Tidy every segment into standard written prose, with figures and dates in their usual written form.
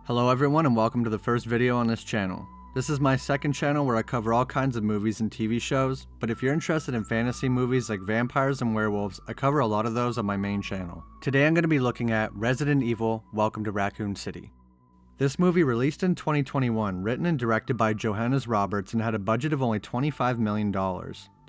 Hello everyone and welcome to the first video on this channel. This is my second channel where I cover all kinds of movies and TV shows, but if you're interested in fantasy movies like vampires and werewolves, I cover a lot of those on my main channel. Today I'm going to be looking at Resident Evil: Welcome to Raccoon City. This movie released in 2021, written and directed by Johannes Roberts and had a budget of only $25 million.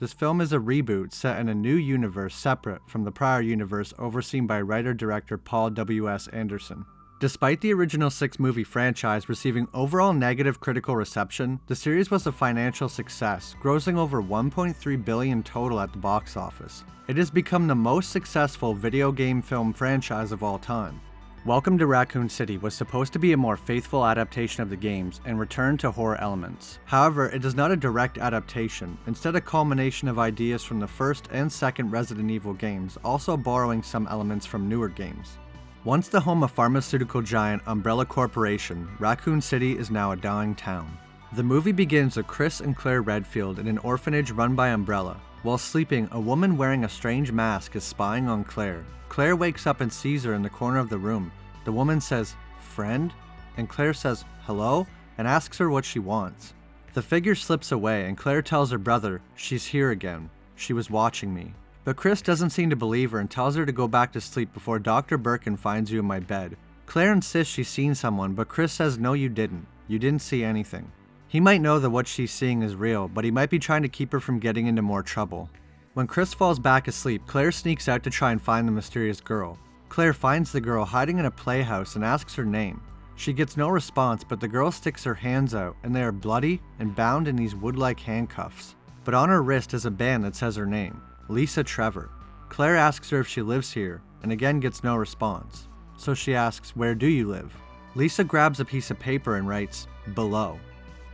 This film is a reboot set in a new universe separate from the prior universe overseen by writer-director Paul W.S. Anderson. Despite the original 6-movie franchise receiving overall negative critical reception, the series was a financial success, grossing over $1.3 billion total at the box office. It has become the most successful video game film franchise of all time. Welcome to Raccoon City was supposed to be a more faithful adaptation of the games and return to horror elements. However, it is not a direct adaptation, instead a culmination of ideas from the first and second Resident Evil games, also borrowing some elements from newer games. Once the home of pharmaceutical giant Umbrella Corporation, Raccoon City is now a dying town. The movie begins with Chris and Claire Redfield in an orphanage run by Umbrella. While sleeping, a woman wearing a strange mask is spying on Claire. Claire wakes up and sees her in the corner of the room. The woman says, "Friend?" and Claire says, "Hello?" and asks her what she wants. The figure slips away and Claire tells her brother, "She's here again. She was watching me." But Chris doesn't seem to believe her and tells her to go back to sleep before Dr. Birkin finds you in my bed. Claire insists she's seen someone, but Chris says no you didn't. You didn't see anything. He might know that what she's seeing is real, but he might be trying to keep her from getting into more trouble. When Chris falls back asleep, Claire sneaks out to try and find the mysterious girl. Claire finds the girl hiding in a playhouse and asks her name. She gets no response, but the girl sticks her hands out and they are bloody and bound in these wood-like handcuffs. But on her wrist is a band that says her name. Lisa Trevor. Claire asks her if she lives here, and again gets no response. So she asks, "Where do you live?" Lisa grabs a piece of paper and writes, "Below."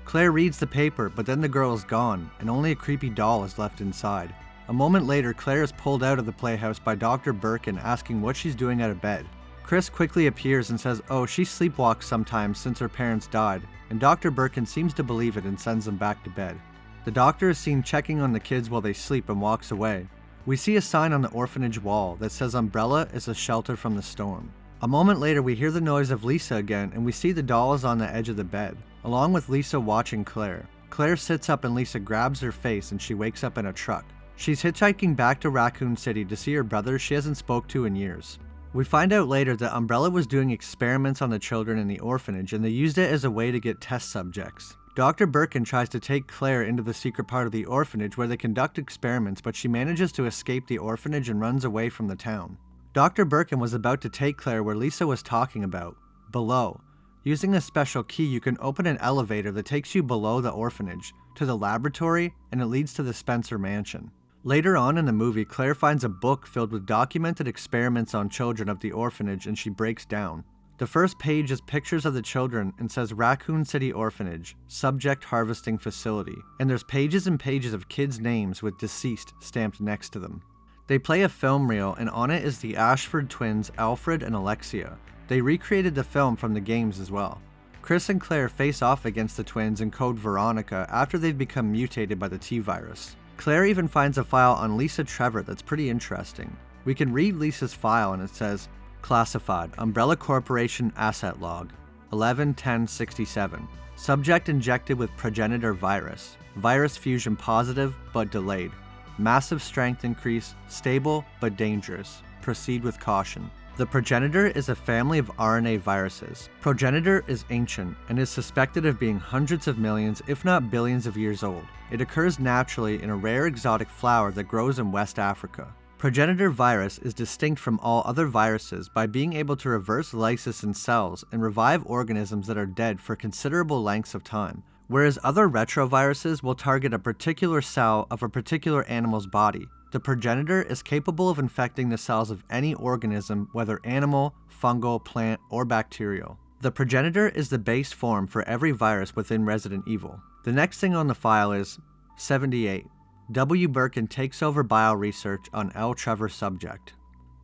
Claire reads the paper, but then the girl is gone, and only a creepy doll is left inside. A moment later, Claire is pulled out of the playhouse by Dr. Birkin asking what she's doing out of bed. Chris quickly appears and says, "Oh, she sleepwalks sometimes since her parents died," and Dr. Birkin seems to believe it and sends them back to bed. The doctor is seen checking on the kids while they sleep and walks away. We see a sign on the orphanage wall that says Umbrella is a shelter from the storm. A moment later we hear the noise of Lisa again and we see the doll is on the edge of the bed, along with Lisa watching Claire. Claire sits up and Lisa grabs her face and she wakes up in a truck. She's hitchhiking back to Raccoon City to see her brother she hasn't spoke to in years. We find out later that Umbrella was doing experiments on the children in the orphanage and they used it as a way to get test subjects. Dr. Birkin tries to take Claire into the secret part of the orphanage where they conduct experiments, but she manages to escape the orphanage and runs away from the town. Dr. Birkin was about to take Claire where Lisa was talking about, below. Using a special key, you can open an elevator that takes you below the orphanage, to the laboratory, and it leads to the Spencer mansion. Later on in the movie, Claire finds a book filled with documented experiments on children of the orphanage and she breaks down. The first page is pictures of the children and says Raccoon City Orphanage, Subject Harvesting Facility, and there's pages and pages of kids' names with deceased stamped next to them. They play a film reel and on it is the Ashford twins Alfred and Alexia. They recreated the film from the games as well. Chris and Claire face off against the twins in Code Veronica after they've become mutated by the T-virus. Claire even finds a file on Lisa Trevor that's pretty interesting. We can read Lisa's file and it says, "Classified, Umbrella Corporation Asset Log, 11-10-67. Subject injected with progenitor virus. Virus fusion positive, but delayed. Massive strength increase, stable, but dangerous. Proceed with caution." The progenitor is a family of RNA viruses. Progenitor is ancient and is suspected of being hundreds of millions, if not billions of years old. It occurs naturally in a rare exotic flower that grows in West Africa. Progenitor virus is distinct from all other viruses by being able to reverse lysis in cells and revive organisms that are dead for considerable lengths of time, whereas other retroviruses will target a particular cell of a particular animal's body. The progenitor is capable of infecting the cells of any organism, whether animal, fungal, plant, or bacterial. The progenitor is the base form for every virus within Resident Evil. The next thing on the file is 78. W. Birkin takes over bio-research on L. Trevor subject.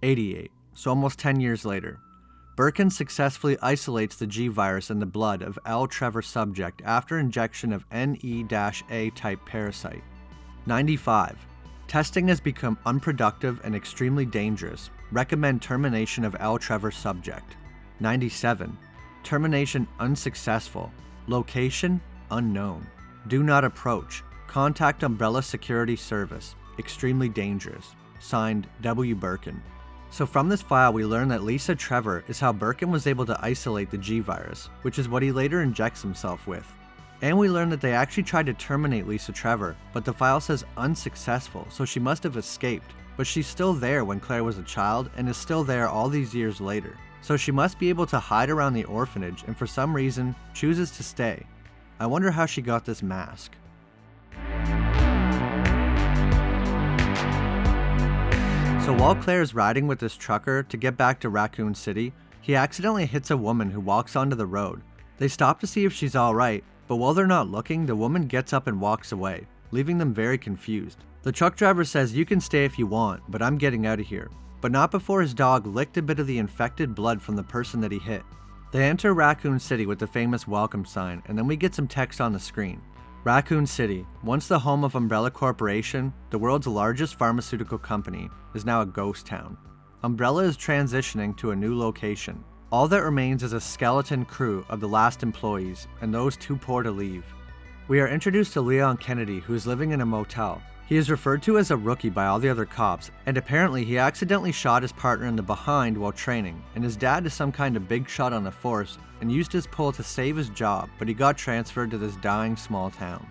88. So almost 10 years later. Birkin successfully isolates the G virus in the blood of L. Trevor subject after injection of NE-A type parasite. 95. Testing has become unproductive and extremely dangerous. Recommend termination of L. Trevor subject. 97. Termination unsuccessful. Location unknown. Do not approach. Contact Umbrella Security Service. Extremely dangerous. Signed, W. Birkin. So from this file we learn that Lisa Trevor is how Birkin was able to isolate the G-virus, which is what he later injects himself with. And we learn that they actually tried to terminate Lisa Trevor, but the file says unsuccessful, so she must have escaped. But she's still there when Claire was a child and is still there all these years later. So she must be able to hide around the orphanage and for some reason chooses to stay. I wonder how she got this mask. So while Claire is riding with this trucker to get back to Racoon City, he accidentally hits a woman who walks onto the road. They stop to see if she's alright, but while they're not looking, the woman gets up and walks away, leaving them very confused. The truck driver says, "You can stay if you want, but I'm getting out of here." But not before his dog licked a bit of the infected blood from the person that he hit. They enter Racoon City with the famous welcome sign, and then we get some text on the screen. Racoon City, once the home of Umbrella Corporation, the world's largest pharmaceutical company, is now a ghost town. Umbrella is transitioning to a new location. All that remains is a skeleton crew of the last employees, and those too poor to leave. We are introduced to Leon Kennedy, who is living in a motel. He is referred to as a rookie by all the other cops, and apparently he accidentally shot his partner in the behind while training, and his dad is some kind of big shot on the force and used his pull to save his job, but he got transferred to this dying small town.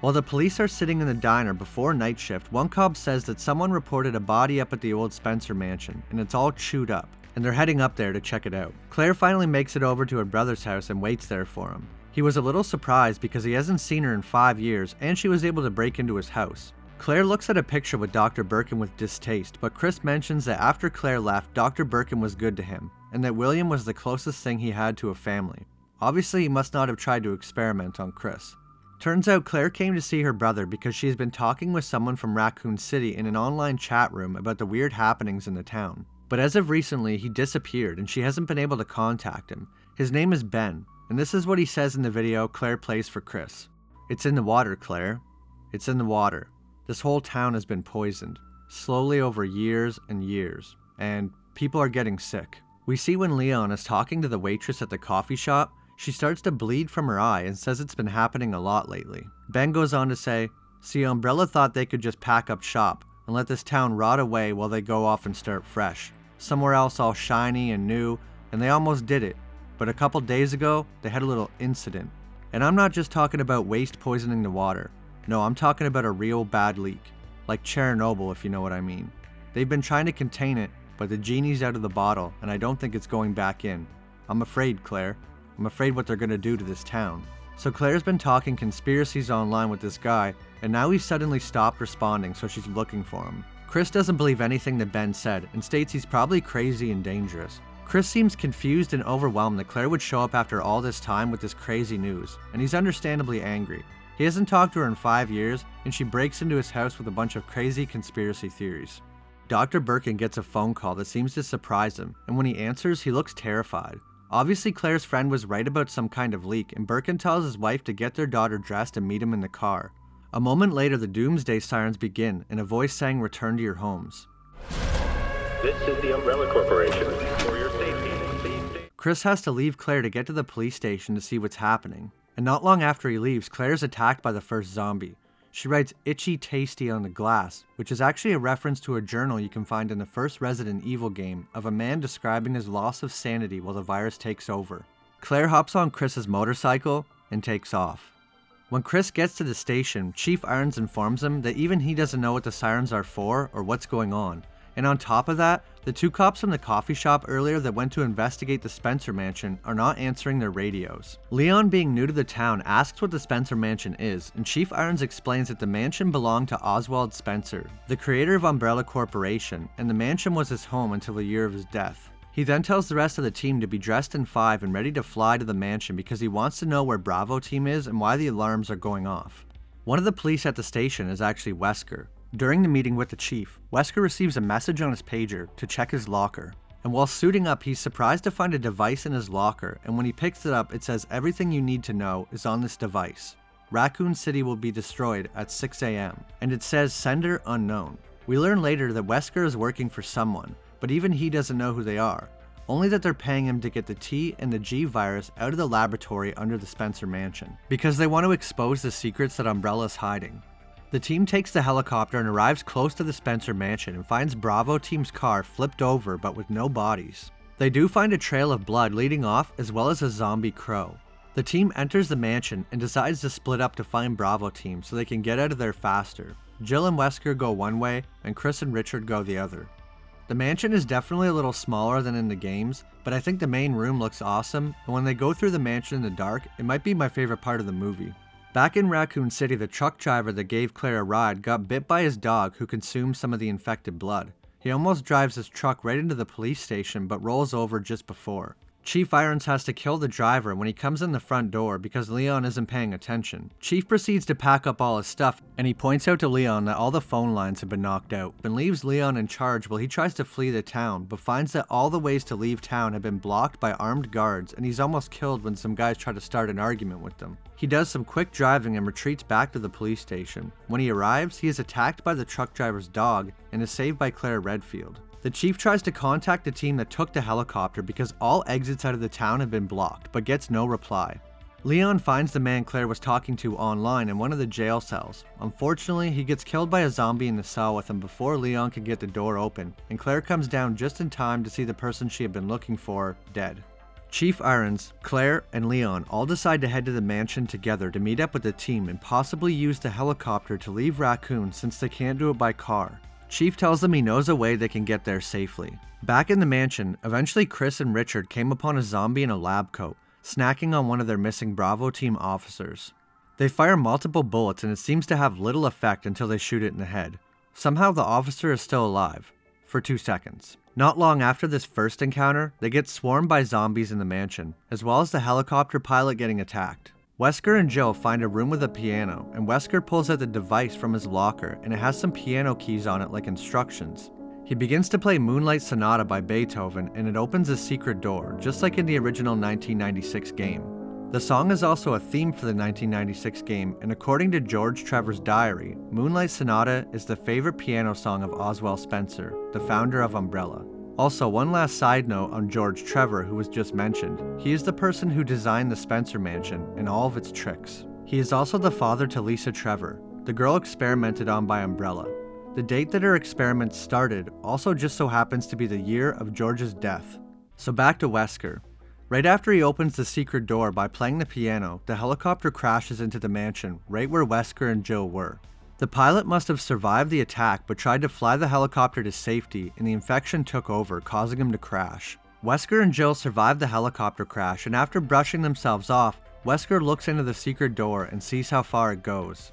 While the police are sitting in the diner before night shift, one cop says that someone reported a body up at the old Spencer mansion, and it's all chewed up, and they're heading up there to check it out. Claire finally makes it over to her brother's house and waits there for him. He was a little surprised because he hasn't seen her in 5 years, and she was able to break into his house. Claire looks at a picture with Dr. Birkin with distaste, but Chris mentions that after Claire left, Dr. Birkin was good to him, and that William was the closest thing he had to a family. Obviously, he must not have tried to experiment on Chris. Turns out Claire came to see her brother because she has been talking with someone from Racoon City in an online chat room about the weird happenings in the town. But as of recently, he disappeared and she hasn't been able to contact him. His name is Ben, and this is what he says in the video Claire plays for Chris. "It's in the water, Claire. It's in the water. This whole town has been poisoned, slowly over years and years, and people are getting sick." We see when Leon is talking to the waitress at the coffee shop, she starts to bleed from her eye and says it's been happening a lot lately. Ben goes on to say, "See, Umbrella thought they could just pack up shop and let this town rot away while they go off and start fresh. Somewhere else all shiny and new, and they almost did it. But a couple days ago, they had a little incident. And I'm not just talking about waste poisoning the water. No, I'm talking about a real bad leak. Like Chernobyl, if you know what I mean. They've been trying to contain it, but the genie's out of the bottle, and I don't think it's going back in. I'm afraid, Claire. I'm afraid what they're gonna do to this town." So Claire's been talking conspiracies online with this guy, and now he's suddenly stopped responding, so she's looking for him. Chris doesn't believe anything that Ben said, and states he's probably crazy and dangerous. Chris seems confused and overwhelmed that Claire would show up after all this time with this crazy news, and he's understandably angry. He hasn't talked to her in 5 years, and she breaks into his house with a bunch of crazy conspiracy theories. Dr. Birkin gets a phone call that seems to surprise him, and when he answers, he looks terrified. Obviously, Claire's friend was right about some kind of leak, and Birkin tells his wife to get their daughter dressed and meet him in the car. A moment later, the doomsday sirens begin, and a voice sang, "Return to your homes." This is the Umbrella Corporation. For your safety, please stay. Chris has to leave Claire to get to the police station to see what's happening. And not long after he leaves, Claire is attacked by the first zombie. She writes "itchy tasty" on the glass, which is actually a reference to a journal you can find in the first Resident Evil game of a man describing his loss of sanity while the virus takes over. Claire hops on Chris's motorcycle and takes off. When Chris gets to the station, Chief Irons informs him that even he doesn't know what the sirens are for or what's going on. And on top of that, the 2 cops from the coffee shop earlier that went to investigate the Spencer mansion are not answering their radios. Leon, being new to the town, asks what the Spencer mansion is, and Chief Irons explains that the mansion belonged to Oswald Spencer, the creator of Umbrella Corporation, and the mansion was his home until the year of his death. He then tells the rest of the team to be dressed in 5 and ready to fly to the mansion because he wants to know where Bravo team is and why the alarms are going off. One of the police at the station is actually Wesker. During the meeting with the chief, Wesker receives a message on his pager to check his locker. And while suiting up, he's surprised to find a device in his locker, and when he picks it up, it says everything you need to know is on this device. Racoon City will be destroyed at 6 a.m., and it says sender unknown. We learn later that Wesker is working for someone, but even he doesn't know who they are. only that they're paying him to get the T and the G virus out of the laboratory under the Spencer mansion, because they want to expose the secrets that Umbrella's hiding. The team takes the helicopter and arrives close to the Spencer mansion and finds Bravo team's car flipped over but with no bodies. They do find a trail of blood leading off as well as a zombie crow. The team enters the mansion and decides to split up to find Bravo team so they can get out of there faster. Jill and Wesker go one way and Chris and Richard go the other. The mansion is definitely a little smaller than in the games, but I think the main room looks awesome, and when they go through the mansion in the dark, it might be my favorite part of the movie. Back in Racoon City, the truck driver that gave Claire a ride got bit by his dog who consumed some of the infected blood. He almost drives his truck right into the police station but rolls over just before. Chief Irons has to kill the driver when he comes in the front door because Leon isn't paying attention. Chief proceeds to pack up all his stuff, and he points out to Leon that all the phone lines have been knocked out, and leaves Leon in charge while he tries to flee the town, but finds that all the ways to leave town have been blocked by armed guards, and he's almost killed when some guys try to start an argument with them. He does some quick driving and retreats back to the police station. When he arrives, he is attacked by the truck driver's dog and is saved by Claire Redfield. The chief tries to contact the team that took the helicopter because all exits out of the town have been blocked, but gets no reply. Leon finds the man Claire was talking to online in one of the jail cells. Unfortunately, he gets killed by a zombie in the cell with him before Leon can get the door open, and Claire comes down just in time to see the person she had been looking for dead. Chief Irons, Claire, and Leon all decide to head to the mansion together to meet up with the team and possibly use the helicopter to leave Racoon since they can't do it by car. Chief tells them he knows a way they can get there safely. Back in the mansion, eventually Chris and Richard came upon a zombie in a lab coat, snacking on one of their missing Bravo team officers. They fire multiple bullets and it seems to have little effect until they shoot it in the head. Somehow the officer is still alive. For 2 seconds. Not long after this first encounter, they get swarmed by zombies in the mansion, as well as the helicopter pilot getting attacked. Wesker and Jill find a room with a piano, and Wesker pulls out the device from his locker and it has some piano keys on it like instructions. He begins to play Moonlight Sonata by Beethoven and it opens a secret door, just like in the original 1996 game. The song is also a theme for the 1996 game, and according to George Trevor's diary, Moonlight Sonata is the favorite piano song of Oswald Spencer, the founder of Umbrella. Also, one last side note on George Trevor, who was just mentioned. He is the person who designed the Spencer Mansion and all of its tricks. He is also the father to Lisa Trevor, the girl experimented on by Umbrella. The date that her experiments started also just so happens to be the year of George's death. So back to Wesker. Right after he opens the secret door by playing the piano, the helicopter crashes into the mansion right where Wesker and Jill were. The pilot must have survived the attack but tried to fly the helicopter to safety and the infection took over, causing him to crash. Wesker and Jill survived the helicopter crash, and after brushing themselves off, Wesker looks into the secret door and sees how far it goes.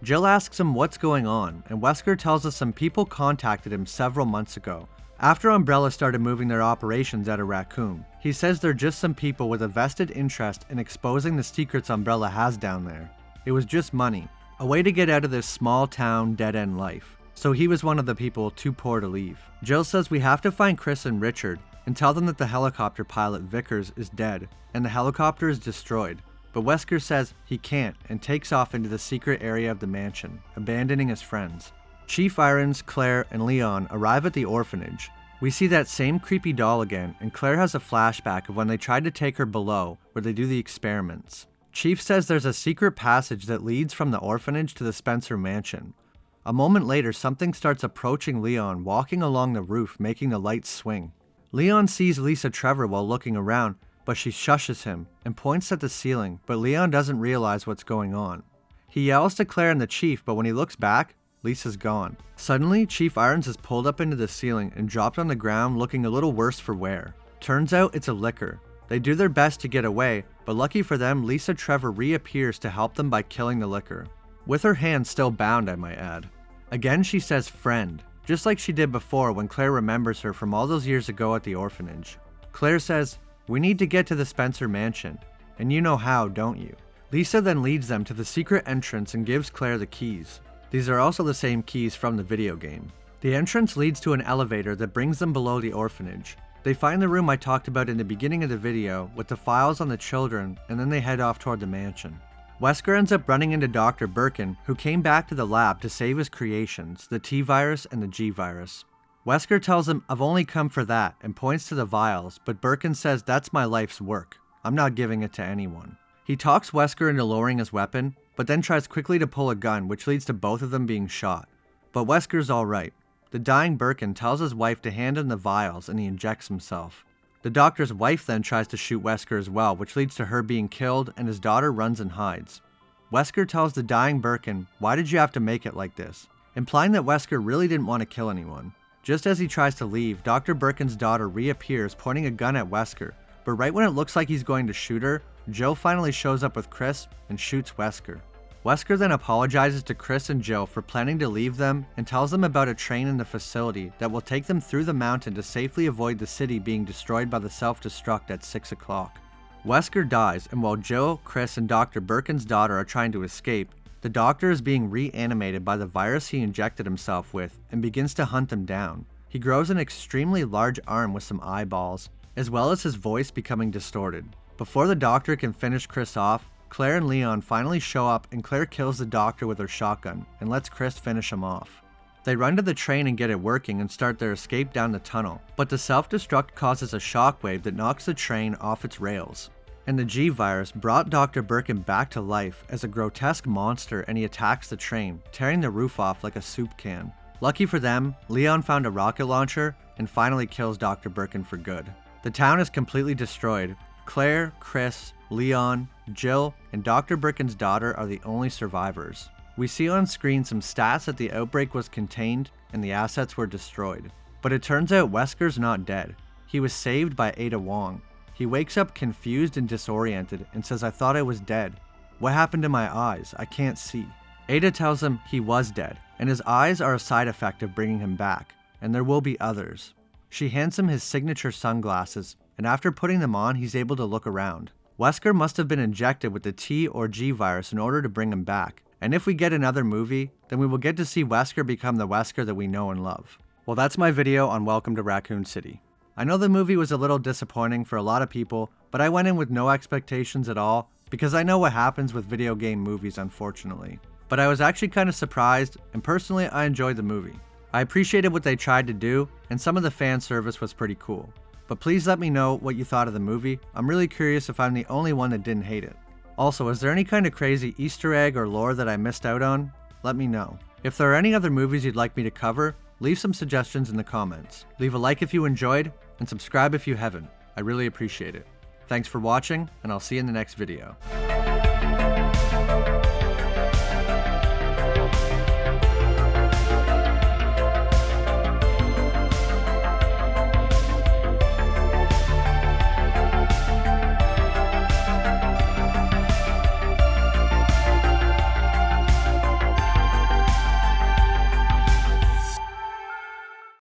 Jill asks him what's going on, and Wesker tells us some people contacted him several months ago, after Umbrella started moving their operations out of Racoon. He says they're just some people with a vested interest in exposing the secrets Umbrella has down there. It was just money. A way to get out of this small town dead-end life. So he was one of the people too poor to leave. Jill says we have to find Chris and Richard and tell them that the helicopter pilot Vickers is dead and the helicopter is destroyed. But Wesker says he can't and takes off into the secret area of the mansion, abandoning his friends. Chief Irons, Claire, and Leon arrive at the orphanage. We see that same creepy doll again, and Claire has a flashback of when they tried to take her below, where they do the experiments. Chief says there's a secret passage that leads from the orphanage to the Spencer mansion. A moment later, something starts approaching Leon, walking along the roof, making the lights swing. Leon sees Lisa Trevor while looking around, but she shushes him and points at the ceiling, but Leon doesn't realize what's going on. He yells to Claire and the chief, but when he looks back, Lisa's gone. Suddenly, Chief Irons is pulled up into the ceiling and dropped on the ground looking a little worse for wear. Turns out it's a licker. They do their best to get away, but lucky for them, Lisa Trevor reappears to help them by killing the licker. With her hand still bound, I might add. Again she says friend, just like she did before when Claire remembers her from all those years ago at the orphanage. Claire says, "We need to get to the Spencer mansion, and you know how, don't you?" Lisa then leads them to the secret entrance and gives Claire the keys. These are also the same keys from the video game. The entrance leads to an elevator that brings them below the orphanage. They find the room I talked about in the beginning of the video with the files on the children, and then they head off toward the mansion. Wesker ends up running into Dr. Birkin, who came back to the lab to save his creations, the T-virus and the G-virus. Wesker tells him, "I've only come for that," and points to the vials, but Birkin says, "That's my life's work. I'm not giving it to anyone." He talks Wesker into lowering his weapon, but then tries quickly to pull a gun, which leads to both of them being shot. But Wesker's alright. The dying Birkin tells his wife to hand him the vials, and he injects himself. The doctor's wife then tries to shoot Wesker as well, which leads to her being killed, and his daughter runs and hides. Wesker tells the dying Birkin, "Why did you have to make it like this?" implying that Wesker really didn't want to kill anyone. Just as he tries to leave, Dr. Birkin's daughter reappears, pointing a gun at Wesker, but right when it looks like he's going to shoot her, Jill finally shows up with Chris and shoots Wesker. Wesker then apologizes to Chris and Jill for planning to leave them and tells them about a train in the facility that will take them through the mountain to safely avoid the city being destroyed by the self-destruct at 6 o'clock. Wesker dies, and while Jill, Chris, and Dr. Birkin's daughter are trying to escape, the doctor is being reanimated by the virus he injected himself with and begins to hunt them down. He grows an extremely large arm with some eyeballs, as well as his voice becoming distorted. Before the doctor can finish Chris off, Claire and Leon finally show up, and Claire kills the doctor with her shotgun and lets Chris finish him off. They run to the train and get it working and start their escape down the tunnel, but the self-destruct causes a shockwave that knocks the train off its rails. And the G-Virus brought Dr. Birkin back to life as a grotesque monster, and he attacks the train, tearing the roof off like a soup can. Lucky for them, Leon found a rocket launcher and finally kills Dr. Birkin for good. The town is completely destroyed. Claire, Chris, Leon, Jill, and Dr. Birkin's daughter are the only survivors. We see on screen some stats that the outbreak was contained and the assets were destroyed. But it turns out Wesker's not dead. He was saved by Ada Wong. He wakes up confused and disoriented and says, "I thought I was dead. What happened to my eyes? I can't see." Ada tells him he was dead, and his eyes are a side effect of bringing him back, and there will be others. She hands him his signature sunglasses, and after putting them on, he's able to look around. Wesker must have been injected with the T or G virus in order to bring him back, and if we get another movie, then we will get to see Wesker become the Wesker that we know and love. Well, that's my video on Welcome to Racoon City. I know the movie was a little disappointing for a lot of people, but I went in with no expectations at all because I know what happens with video game movies, unfortunately. But I was actually kind of surprised, and personally I enjoyed the movie. I appreciated what they tried to do, and some of the fan service was pretty cool. But please let me know what you thought of the movie. I'm really curious if I'm the only one that didn't hate it. Also, is there any kind of crazy Easter egg or lore that I missed out on? Let me know. If there are any other movies you'd like me to cover, leave some suggestions in the comments. Leave a like if you enjoyed, and subscribe if you haven't. I really appreciate it. Thanks for watching, and I'll see you in the next video.